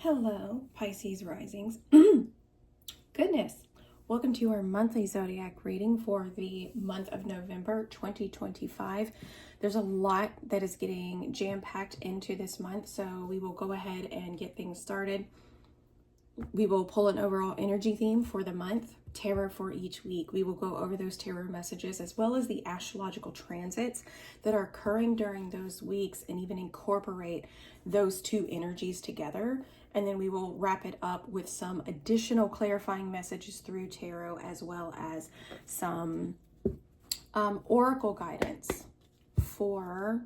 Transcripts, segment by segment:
Hello, Pisces risings. Goodness. Welcome to our monthly zodiac reading for the month of November 2025. There's a lot that is getting jam-packed into this month, so we will go ahead and get things started. We will pull an overall energy theme for the month, tarot for each week. We will go over those tarot messages as well as the astrological transits that are occurring during those weeks and even incorporate those two energies together. And then we will wrap it up with some additional clarifying messages through tarot as well as some oracle guidance for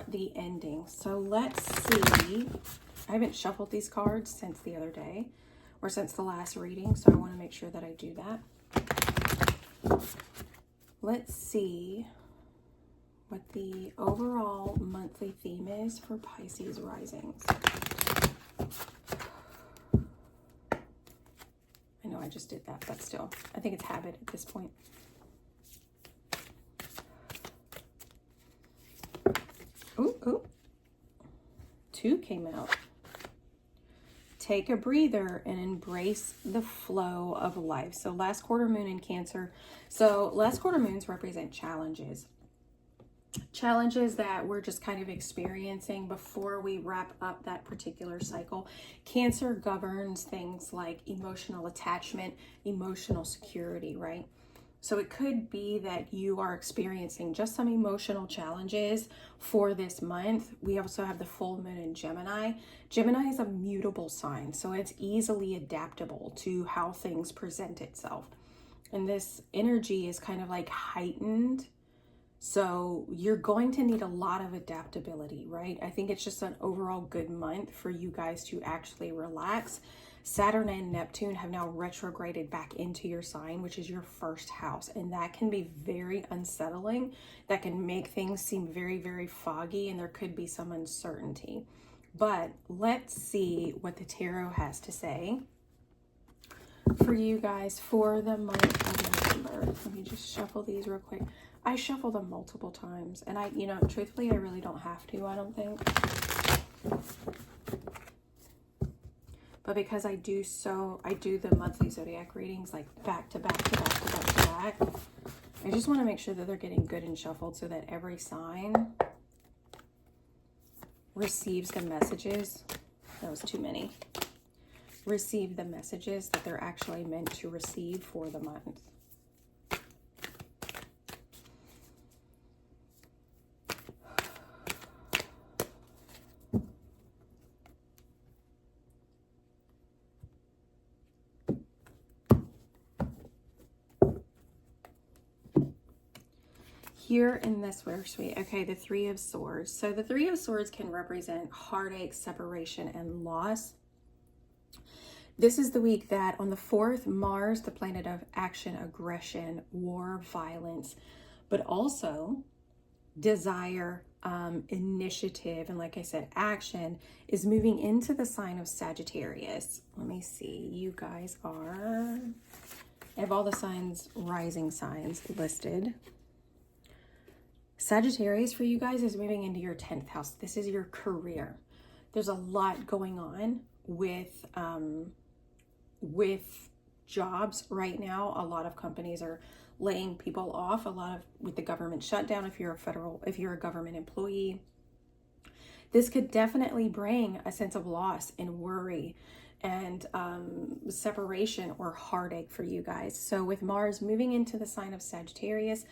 the ending. So let's see. I haven't shuffled these cards since the other day or since the last reading, so I want to make sure that I do that. Let's see what the overall monthly theme is for Pisces risings. I know I just did that, but still, I think it's habit at this point. Ooh. 2 came out. Take a breather and embrace the flow of life. So last quarter moon in Cancer. So last quarter moons represent challenges. Challenges that we're just kind of experiencing before we wrap up that particular cycle. Cancer governs things like emotional attachment, emotional security, right? So it could be that you are experiencing just some emotional challenges for this month. We also have the full moon in Gemini. Gemini is a mutable sign, so it's easily adaptable to how things present itself. And this energy is kind of like heightened. So you're going to need a lot of adaptability, right? I think it's just an overall good month for you guys to actually relax. Saturn and Neptune have now retrograded back into your sign, which is your first house. And that can be very unsettling. That can make things seem very, very foggy, and there could be some uncertainty. But let's see what the tarot has to say for you guys for the month of November. Let me just shuffle these real quick. I shuffle them multiple times, and truthfully, I really don't have to, I don't think. But because I do the monthly zodiac readings like back to back to back to back to back, I just want to make sure that they're getting good and shuffled so that every sign receives the messages. That was too many. Receive the messages that they're actually meant to receive for the month. Here in this suite, okay, the 3 of Swords. So the 3 of Swords can represent heartache, separation, and loss. This is the week that on the 4th, Mars, the planet of action, aggression, war, violence, but also desire, initiative, and like I said, action is moving into the sign of Sagittarius. Let me see. You guys I have all the signs, rising signs listed. Sagittarius for you guys is moving into your 10th house. This is your career. There's a lot going on with jobs right now. A lot of companies are laying people off. With the government shutdown, if you're a government employee. This could definitely bring a sense of loss and worry and separation or heartache for you guys. So with Mars moving into the sign of Sagittarius,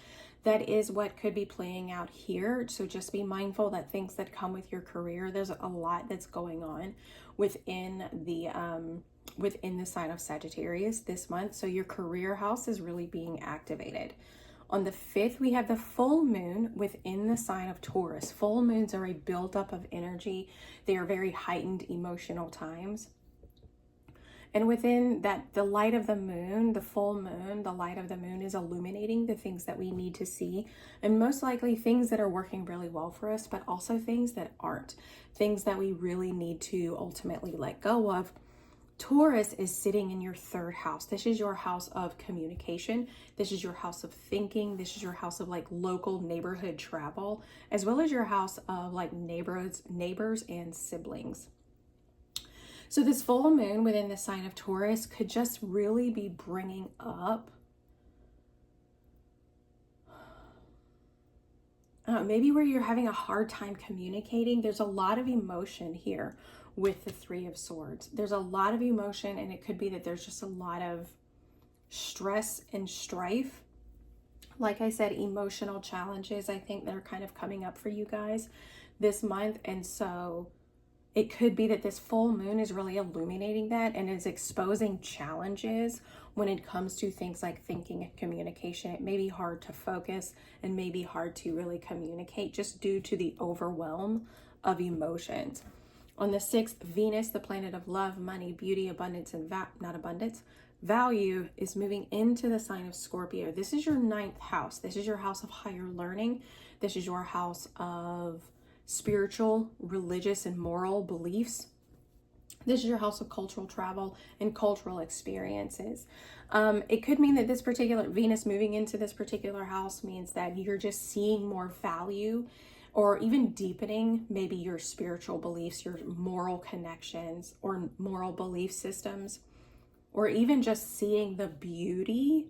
that is what could be playing out here. So just be mindful that things that come with your career, there's a lot that's going on within the sign of Sagittarius this month. So your career house is really being activated. On the 5th, we have the full moon within the sign of Taurus. Full moons are a buildup of energy. They are very heightened emotional times. And within that, the light of the moon, the full moon, the light of the moon is illuminating the things that we need to see. And most likely things that are working really well for us, but also things that aren't. Things that we really need to ultimately let go of. Taurus is sitting in your 3rd house. This is your house of communication. This is your house of thinking. This is your house of like local neighborhood travel, as well as your house of like neighbors and siblings. So this full moon within the sign of Taurus could just really be bringing up maybe where you're having a hard time communicating. There's a lot of emotion here with the Three of Swords. There's a lot of emotion, and it could be that there's just a lot of stress and strife. Like I said, emotional challenges, I think, that are kind of coming up for you guys this month. And so it could be that this full moon is really illuminating that and is exposing challenges when it comes to things like thinking and communication. It may be hard to focus and may be hard to really communicate just due to the overwhelm of emotions. On the 6th, Venus, the planet of love, money, beauty, abundance, and value, is moving into the sign of Scorpio. This is your 9th house. This is your house of higher learning. This is your house of spiritual, religious, and moral beliefs. This is your house of cultural travel and cultural experiences. It could mean that this particular Venus moving into this particular house means that you're just seeing more value, or even deepening maybe your spiritual beliefs, your moral connections or moral belief systems, or even just seeing the beauty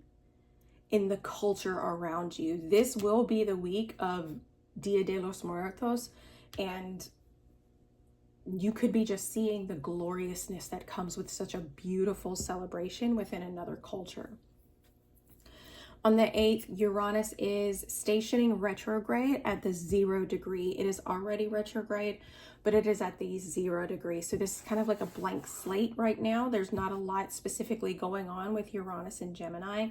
in the culture around you. This will be the week of Dia de los Muertos, and you could be just seeing the gloriousness that comes with such a beautiful celebration within another culture. On the 8th, Uranus is stationing retrograde at the 0 degree. It is already retrograde, but it is at the 0 degree. So this is kind of like a blank slate right now. There's not a lot specifically going on with Uranus and Gemini.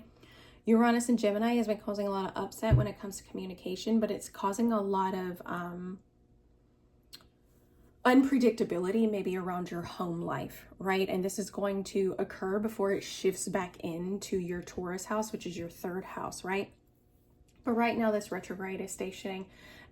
Uranus and Gemini has been causing a lot of upset when it comes to communication, but it's causing a lot of unpredictability maybe around your home life, right? And this is going to occur before it shifts back into your Taurus house, which is your 3rd house, right? But right now this retrograde is stationing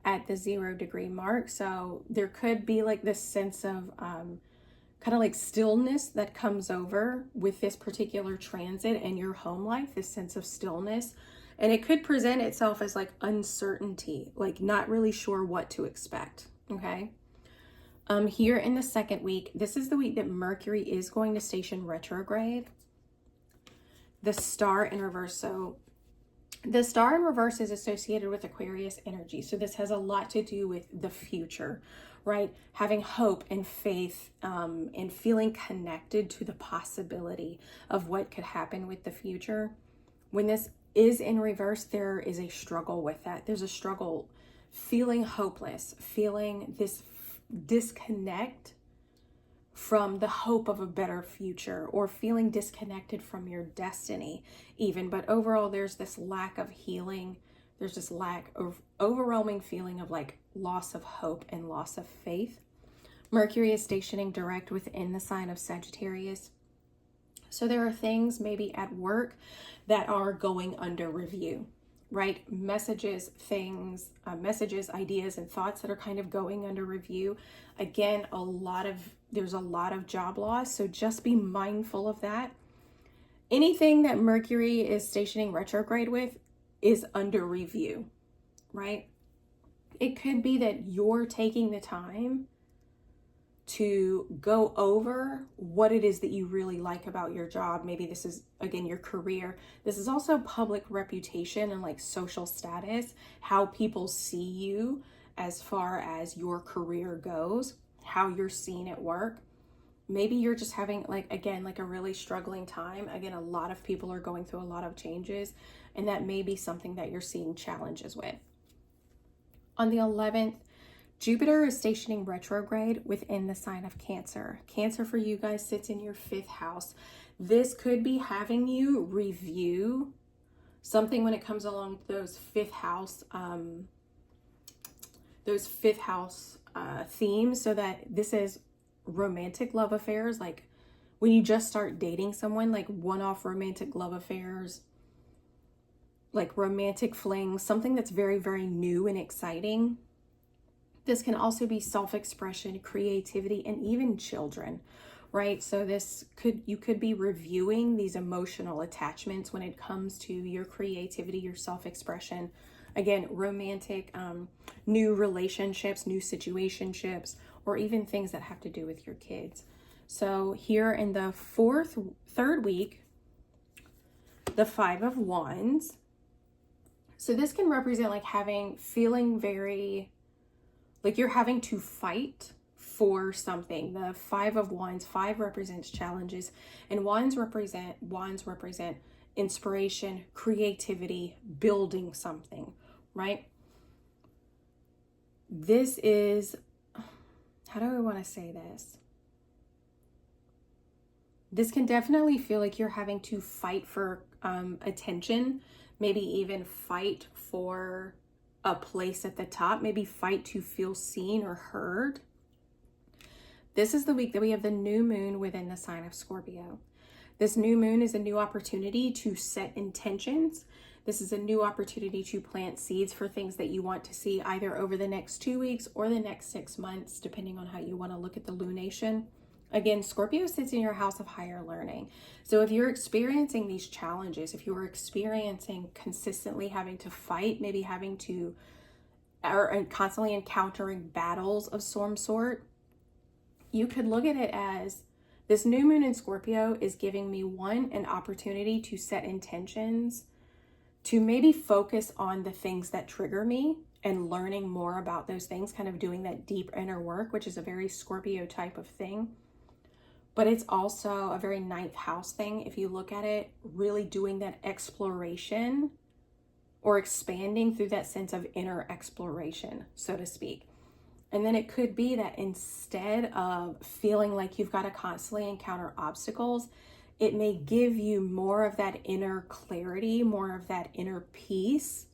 at the 0 degree mark. So there could be like this sense of kind of like stillness that comes over with this particular transit in your home life, this sense of stillness. And it could present itself as like uncertainty, like not really sure what to expect, okay? Here in the 2nd week, this is the week that Mercury is going to station retrograde. The star in reverse. So the star in reverse is associated with Aquarius energy. So this has a lot to do with the future, right? Having hope and faith and feeling connected to the possibility of what could happen with the future. When this is in reverse, there is a struggle with that. There's a struggle feeling hopeless, feeling this disconnect from the hope of a better future, or feeling disconnected from your destiny even. But overall, there's this lack of healing. There's this lack of overwhelming feeling of like loss of hope and loss of faith. Mercury is stationing direct within the sign of Sagittarius. So there are things maybe at work that are going under review, right? Messages, things, ideas, and thoughts that are kind of going under review. Again, there's a lot of job loss, so just be mindful of that. Anything that Mercury is stationing retrograde with is under review, right? It could be that you're taking the time to go over what it is that you really like about your job. Maybe this is, again, your career. This is also public reputation and like social status, how people see you as far as your career goes, how you're seen at work. Maybe you're just having like, again, like a really struggling time. Again, a lot of people are going through a lot of changes, and that may be something that you're seeing challenges with. On the 11th, Jupiter is stationing retrograde within the sign of Cancer. Cancer for you guys sits in your 5th house. This could be having you review something when it comes along those 5th house themes. So that this is romantic love affairs, like when you just start dating someone, like one-off romantic love affairs, like romantic flings, something that's very, very new and exciting. This can also be self-expression, creativity, and even children, right? So you could be reviewing these emotional attachments when it comes to your creativity, your self-expression. Again, romantic, new relationships, new situationships, or even things that have to do with your kids. So here in the third week, the 5 of Wands. So this can represent like feeling very, like you're having to fight for something. The 5 of Wands, 5 represents challenges, and Wands represent inspiration, creativity, building something, right? This is, how do I want to say this? This can definitely feel like you're having to fight for attention, maybe even fight for a place at the top, maybe fight to feel seen or heard. This is the week that we have the new moon within the sign of Scorpio. This new moon is a new opportunity to set intentions. This is a new opportunity to plant seeds for things that you want to see either over the next 2 weeks or the next 6 months, depending on how you want to look at the lunation. Again, Scorpio sits in your house of higher learning. So if you're experiencing these challenges, if you're experiencing consistently having to fight, maybe having to, or constantly encountering battles of some sort, you could look at it as this new moon in Scorpio is giving me an opportunity to set intentions, to maybe focus on the things that trigger me and learning more about those things, kind of doing that deep inner work, which is a very Scorpio type of thing. But it's also a very 9th house thing. If you look at it, really doing that exploration or expanding through that sense of inner exploration, so to speak. And then it could be that instead of feeling like you've got to constantly encounter obstacles, it may give you more of that inner clarity, more of that inner peace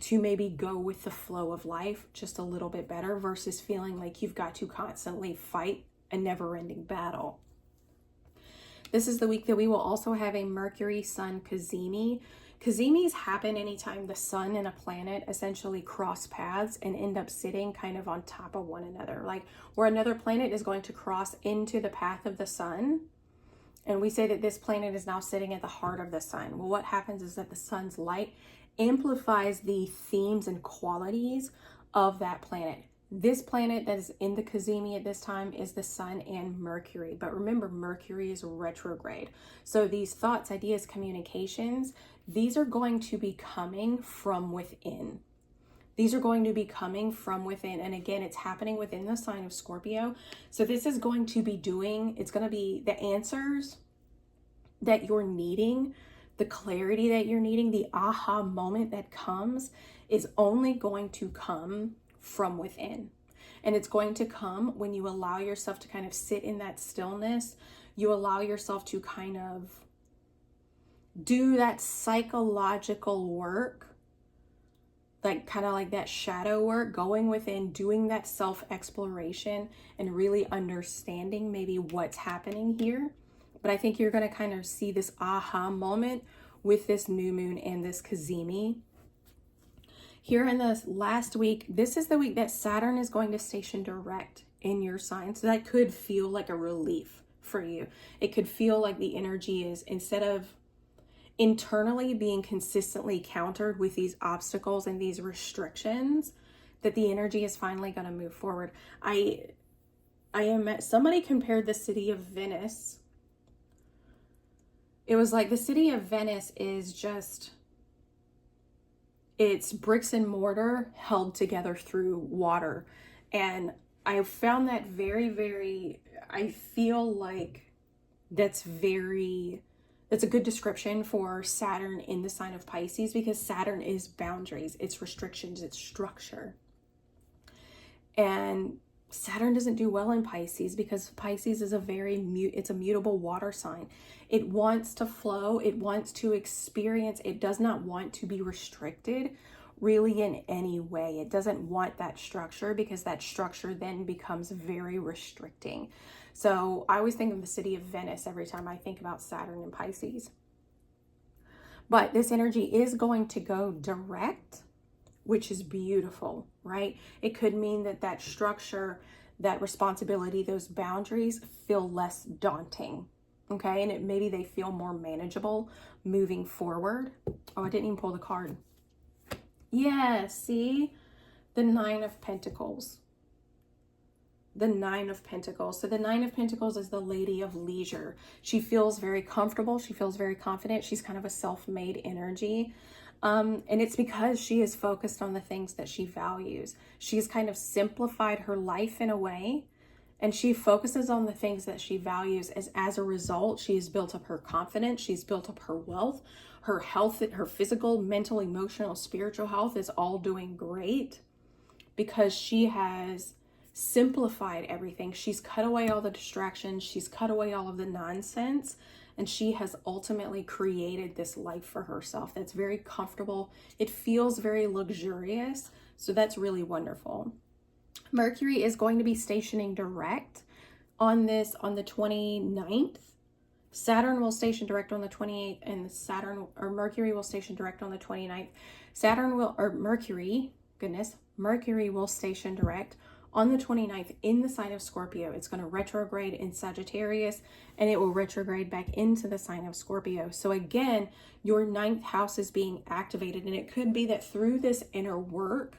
to maybe go with the flow of life just a little bit better versus feeling like you've got to constantly fight a never-ending battle. This is the week that we will also have a Mercury Sun cazimi. Cazimis happen anytime the sun and a planet essentially cross paths and end up sitting kind of on top of one another, like where another planet is going to cross into the path of the sun. And we say that this planet is now sitting at the heart of the sun. Well, what happens is that the sun's light amplifies the themes and qualities of that planet. This planet that is in the cazimi at this time is the sun and Mercury. But remember, Mercury is retrograde. So these thoughts, ideas, communications, these are going to be coming from within. These are going to be coming from within. And again, it's happening within the sign of Scorpio. So this is going to be it's going to be the answers that you're needing, the clarity that you're needing, the aha moment that comes is only going to come from within. And it's going to come when you allow yourself to kind of sit in that stillness. You allow yourself to kind of do that psychological work, like kind of like that shadow work, going within, doing that self-exploration and really understanding maybe what's happening here. But I think you're going to kind of see this aha moment with this new moon and this cazimi. Here in this last week, this is the week that Saturn is going to station direct in your sign. So that could feel like a relief for you. It could feel like the energy is, instead of internally being consistently countered with these obstacles and these restrictions, that the energy is finally going to move forward. Somebody compared the city of Venice. It was like the city of Venice is just, it's bricks and mortar held together through water. And I found that I feel like that's a good description for Saturn in the sign of Pisces, because Saturn is boundaries, it's restrictions, it's structure. And Saturn doesn't do well in Pisces because Pisces is it's a mutable water sign. It wants to flow, it wants to experience, it does not want to be restricted really in any way. It doesn't want that structure because that structure then becomes very restricting. So I always think of the city of Venice every time I think about Saturn and Pisces. But this energy is going to go direct, which is beautiful, right? It could mean that structure, that responsibility, those boundaries feel less daunting, okay? And maybe they feel more manageable moving forward. Oh, I didn't even pull the card. Yeah, see? The 9 of Pentacles. the Nine of Pentacles. So the Nine of Pentacles is the lady of leisure. She feels very comfortable. She feels very confident. She's kind of a self-made energy. And it's because she is focused on the things that she values. She's kind of simplified her life in a way, and she focuses on the things that she values. As a result, she has built up her confidence. She's built up her wealth, her health, her physical, mental, emotional, spiritual health is all doing great because she has simplified everything. She's cut away all the distractions. She's cut away all of the nonsense. And she has ultimately created this life for herself that's very comfortable. It feels very luxurious. So that's really wonderful. Mercury is going to be stationing direct on the 29th. Saturn will station direct on the 28th, and Mercury will station direct on the 29th. Mercury will station direct on the 29th in the sign of Scorpio. It's going to retrograde in Sagittarius, and it will retrograde back into the sign of Scorpio. So again, your 9th house is being activated, and it could be that through this inner work,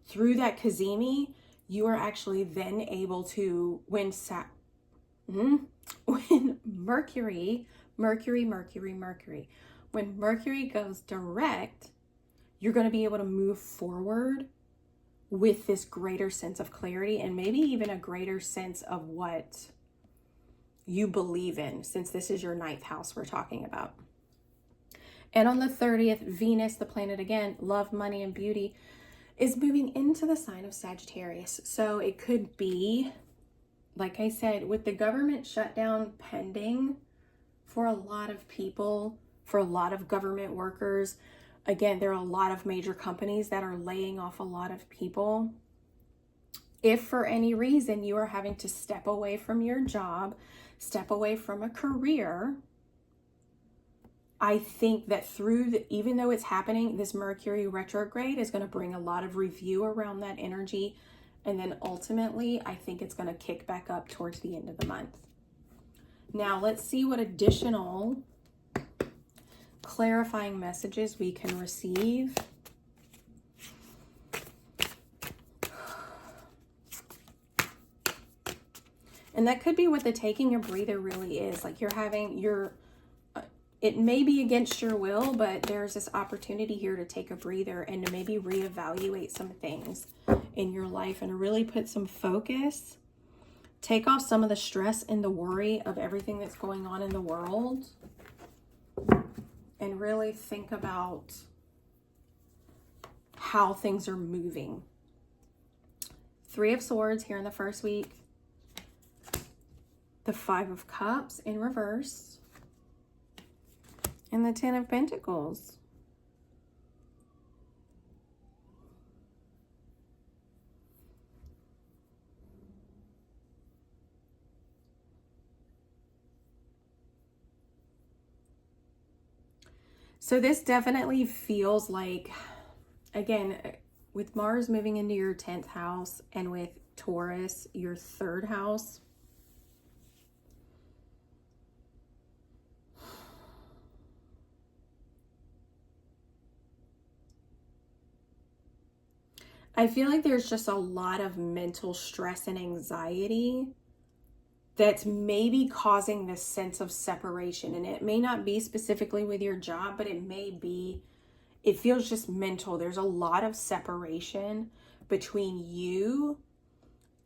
through that Kazemi, you are actually then able to, when Mercury goes direct, you're going to be able to move forward with this greater sense of clarity and maybe even a greater sense of what you believe in, since this is your 9th house we're talking about. And on the 30th, Venus, the planet again, love, money, and beauty, is moving into the sign of Sagittarius. So it could be, like I said, with the government shutdown pending for a lot of people, for a lot of government workers. Again, there are a lot of major companies that are laying off a lot of people. If for any reason you are having to step away from your job, step away from a career, I think that even though it's happening, this Mercury retrograde is going to bring a lot of review around that energy. And then ultimately, I think it's going to kick back up towards the end of the month. Now, let's see what additional clarifying messages we can receive. And that could be what the taking a breather really is. Like it may be against your will, but there's this opportunity here to take a breather and to maybe reevaluate some things in your life and to really put some focus, take off some of the stress and the worry of everything that's going on in the world, and really think about how things are moving. 3 of Swords here in the first week. The 5 of Cups in reverse. And the 10 of Pentacles. So this definitely feels like, again, with Mars moving into your 10th house and with Taurus, your 3rd house, I feel like there's just a lot of mental stress and anxiety that's maybe causing this sense of separation. And it may not be specifically with your job, but it feels just mental. There's a lot of separation between you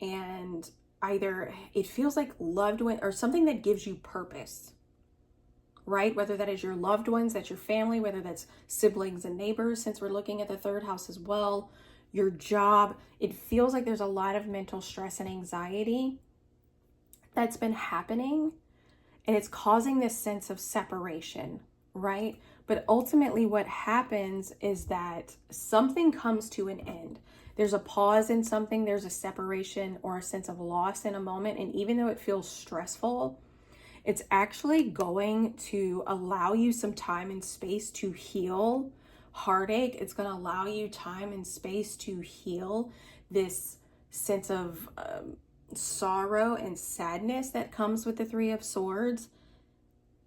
and either, it feels like loved one or something that gives you purpose, right? Whether that is your loved ones, that's your family, whether that's siblings and neighbors, since we're looking at the 3rd house as well, your job. It feels like there's a lot of mental stress and anxiety that's been happening, and it's causing this sense of separation, right? But ultimately what happens is that something comes to an end. There's a pause in something, there's a separation or a sense of loss in a moment, and even though it feels stressful, it's actually going to allow you some time and space to heal heartache. It's going to allow you time and space to heal this sense of sorrow and sadness that comes with the 3 of Swords.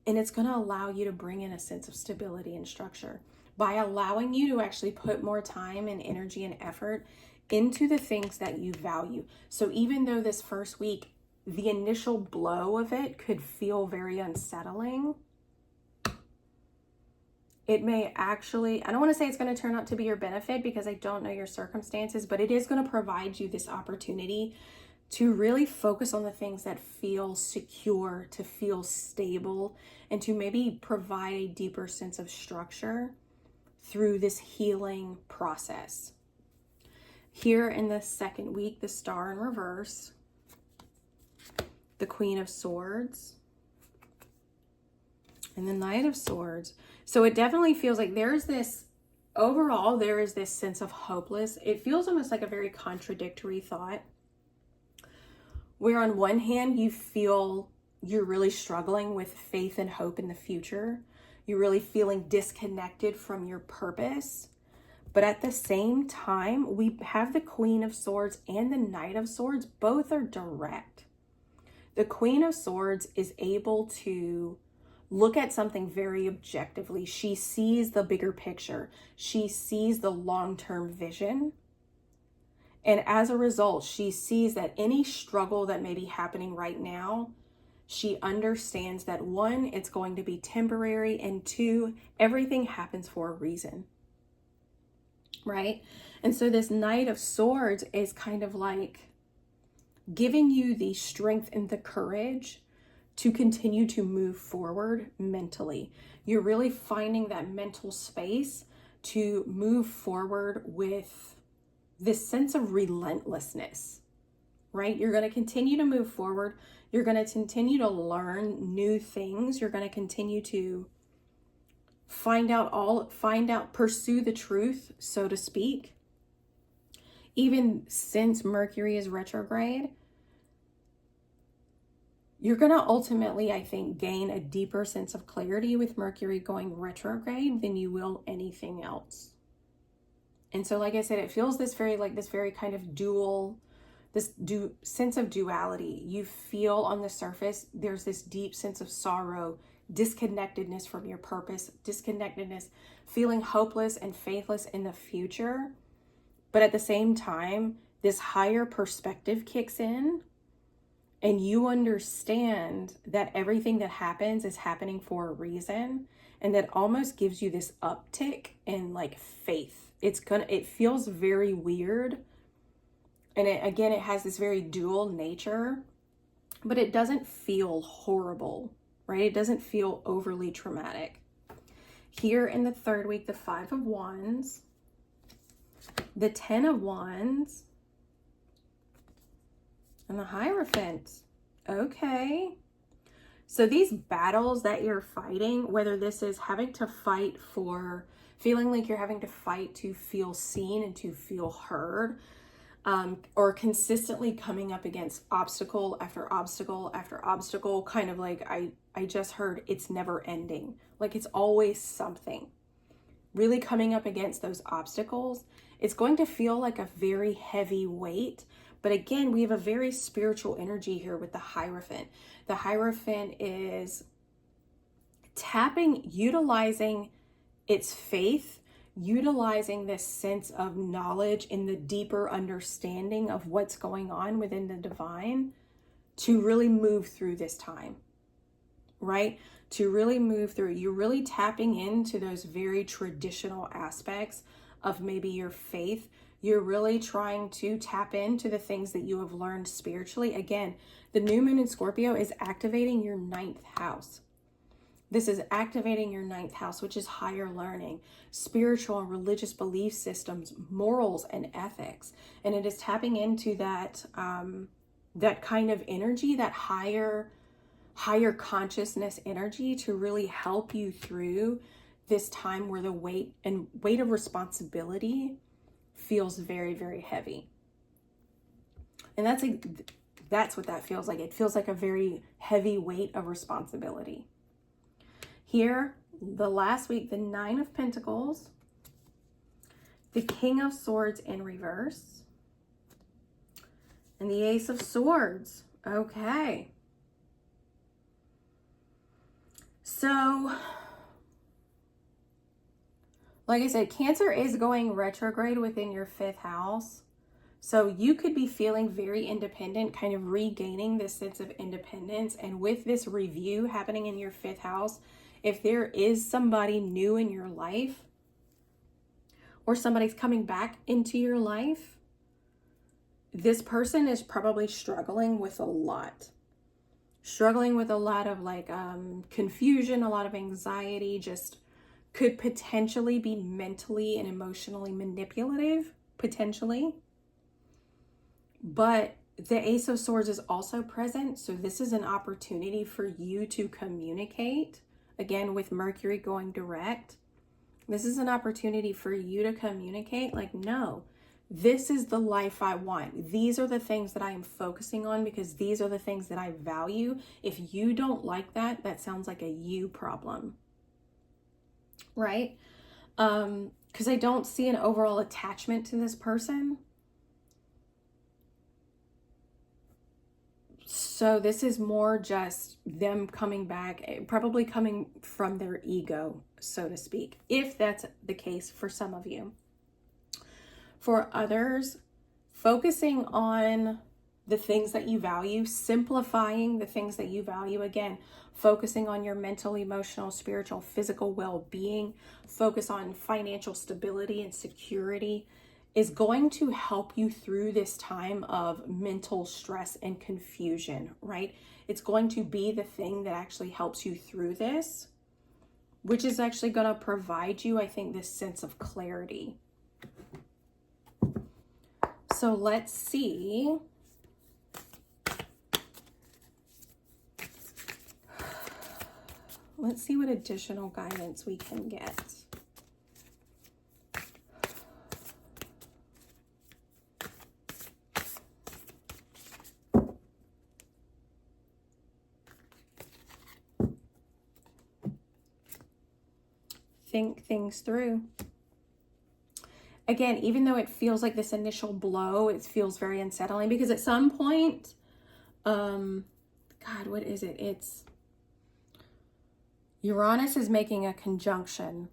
And it's going to allow you to bring in a sense of stability and structure by allowing you to actually put more time and energy and effort into the things that you value. So even though this first week, the initial blow of it could feel very unsettling, it may actually, I don't want to say it's going to turn out to be your benefit because I don't know your circumstances, but it is going to provide you this opportunity to really focus on the things that feel secure, to feel stable, and to maybe provide a deeper sense of structure through this healing process. Here in the second week, the Star in reverse, the Queen of Swords, and the Knight of Swords. So it definitely feels like there's this, overall, there is this sense of hopeless. It feels almost like a very contradictory thought, where on one hand, you feel you're really struggling with faith and hope in the future. You're really feeling disconnected from your purpose. But at the same time, we have the Queen of Swords and the Knight of Swords. Both are direct. The Queen of Swords is able to look at something very objectively. She sees the bigger picture. She sees the long-term vision. And as a result, she sees that any struggle that may be happening right now, she understands that one, it's going to be temporary, and two, everything happens for a reason, right? And so this Knight of Swords is kind of like giving you the strength and the courage to continue to move forward mentally. You're really finding that mental space to move forward with this sense of relentlessness, right? You're going to continue to move forward. You're going to continue to learn new things. You're going to continue to pursue the truth, so to speak. Even since Mercury is retrograde, you're going to ultimately, I think, gain a deeper sense of clarity with Mercury going retrograde than you will anything else. And so, like I said, it feels this very kind of sense of duality. You feel on the surface, there's this deep sense of sorrow, disconnectedness from your purpose, disconnectedness, feeling hopeless and faithless in the future. But at the same time, this higher perspective kicks in, and you understand that everything that happens is happening for a reason, and that almost gives you this uptick in like faith. It feels very weird. And it has this very dual nature, but it doesn't feel horrible, right? It doesn't feel overly traumatic. Here in the third week, the 5 of Wands, the 10 of Wands, and the Hierophant. Okay. So these battles that you're fighting, whether this is having to fight for, feeling like you're having to fight to feel seen and to feel heard, or consistently coming up against obstacle after obstacle after obstacle, kind of like I just heard, it's never ending. Like it's always something. Really coming up against those obstacles, it's going to feel like a very heavy weight. But again, we have a very spiritual energy here with the Hierophant. The Hierophant is utilizing its faith, utilizing this sense of knowledge in the deeper understanding of what's going on within the divine to really move through this time, right? To really move through. You're really tapping into those very traditional aspects of maybe your faith. You're really trying to tap into the things that you have learned spiritually. Again, the new moon in Scorpio is activating your 9th house. This is activating your 9th house, which is higher learning, spiritual and religious belief systems, morals and ethics. And it is tapping into that, that kind of energy, that higher consciousness energy to really help you through this time where the weight of responsibility feels very, very heavy. And that's what that feels like. It feels like a very heavy weight of responsibility. Here, the last week, the 9 of Pentacles, the King of Swords in reverse, and the Ace of Swords. Okay. So, like I said, Cancer is going retrograde within your 5th house. So you could be feeling very independent, kind of regaining this sense of independence. And with this review happening in your 5th house, if there is somebody new in your life, or somebody's coming back into your life, this person is probably struggling with a lot. Struggling with a lot of like confusion, a lot of anxiety, just could potentially be mentally and emotionally manipulative, potentially. But the Ace of Swords is also present. So this is an opportunity for you to communicate. Again, with Mercury going direct, this is an opportunity for you to communicate like, no, this is the life I want. These are the things that I am focusing on because these are the things that I value. If you don't like that, that sounds like a you problem, right? Because I don't see an overall attachment to this person. So this is more just them coming back, probably coming from their ego, so to speak, if that's the case for some of you. For others, focusing on the things that you value, simplifying the things that you value, again, focusing on your mental, emotional, spiritual, physical well-being, focus on financial stability and security, is going to help you through this time of mental stress and confusion, right? It's going to be the thing that actually helps you through this, which is actually going to provide you, I think, this sense of clarity. So let's see. Let's see what additional guidance we can get. Think things through. Again, even though it feels like this initial blow, it feels very unsettling because at some point, God, what is it? It's Uranus is making a conjunction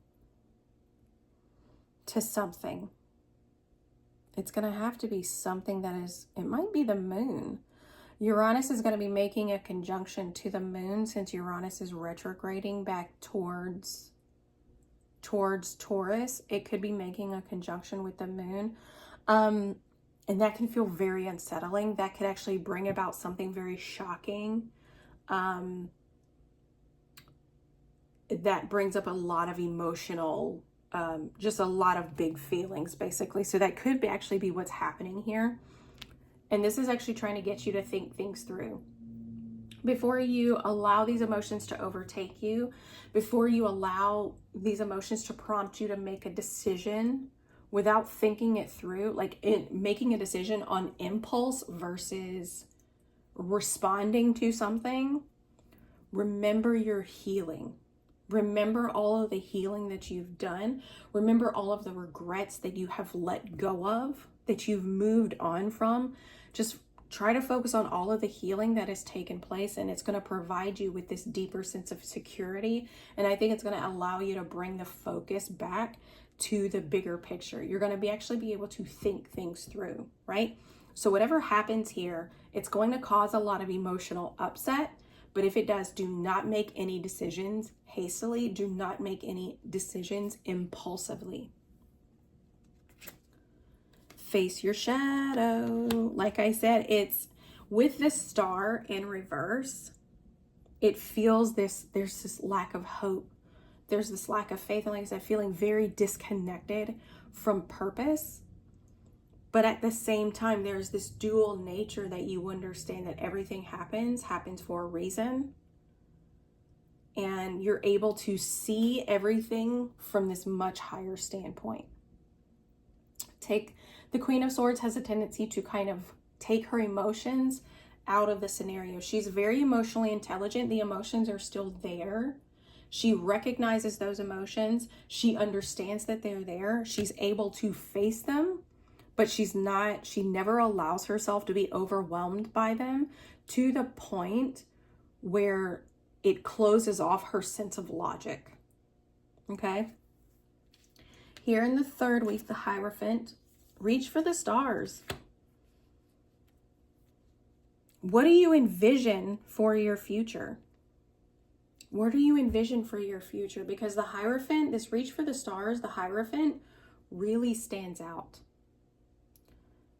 to something. It's going to have to be something that is, it might be the moon. Uranus is going to be making a conjunction to the moon since Uranus is retrograding back towards Taurus. It could be making a conjunction with the moon. And that can feel very unsettling. That could actually bring about something very shocking. That brings up a lot of emotional, just a lot of big feelings, basically. So that could actually be what's happening here. And this is actually trying to get you to think things through. Before you allow these emotions to overtake you, before you allow these emotions to prompt you to make a decision without thinking it through, like making a decision on impulse versus responding to something, remember your healing. Remember all of the healing that you've done. Remember all of the regrets that you have let go of, that you've moved on from. Just try to focus on all of the healing that has taken place, and it's going to provide you with this deeper sense of security. And I think it's going to allow you to bring the focus back to the bigger picture. You're going to actually be able to think things through, right? So whatever happens here, it's going to cause a lot of emotional upset. But if it does, do not make any decisions hastily. Do not make any decisions impulsively. Face your shadow. Like I said, it's with the star in reverse, it feels there's this lack of hope. There's this lack of faith. And like I said, feeling very disconnected from purpose. But at the same time, there's this dual nature that you understand that everything happens for a reason. And you're able to see everything from this much higher standpoint. The Queen of Swords has a tendency to kind of take her emotions out of the scenario. She's very emotionally intelligent. The emotions are still there. She recognizes those emotions. She understands that they're there. She's able to face them, but she never allows herself to be overwhelmed by them to the point where it closes off her sense of logic. Okay? Here in the third week, the Hierophant, reach for the stars. What do you envision for your future? What do you envision for your future? Because the Hierophant, this reach for the stars, the Hierophant really stands out.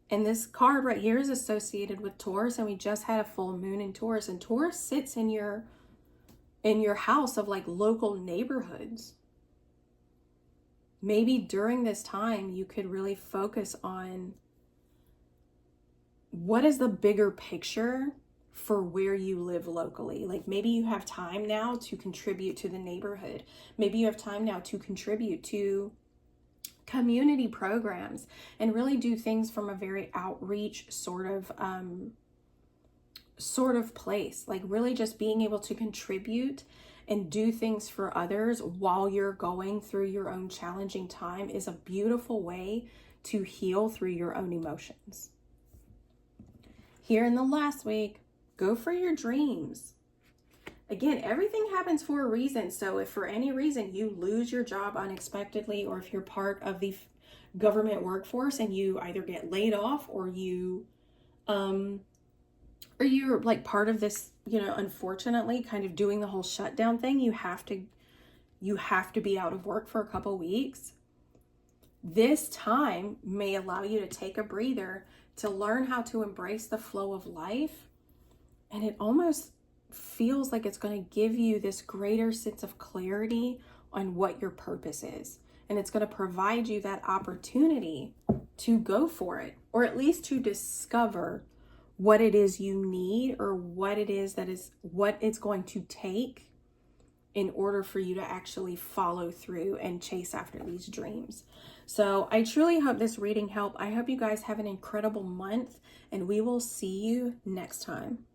And this card right here is associated with Taurus, and we just had a full moon in Taurus, and Taurus sits in your house of like local neighborhoods. Maybe during this time you could really focus on what is the bigger picture for where you live locally. Like maybe you have time now to contribute to the neighborhood. Maybe you have time now to contribute to community programs and really do things from a very outreach sort of place. Like really just being able to contribute and do things for others while you're going through your own challenging time is a beautiful way to heal through your own emotions. Here in the last week, go for your dreams. Again, everything happens for a reason. So if for any reason you lose your job unexpectedly, or if you're part of the government workforce and you either get laid off or you're like part of this, unfortunately kind of doing the whole shutdown thing, you have to be out of work for a couple weeks. This time may allow you to take a breather, to learn how to embrace the flow of life. And it almost feels like it's going to give you this greater sense of clarity on what your purpose is. And it's going to provide you that opportunity to go for it, or at least to discover what it is you need, or what it is what it's going to take in order for you to actually follow through and chase after these dreams. So I truly hope this reading helped. I hope you guys have an incredible month, and we will see you next time.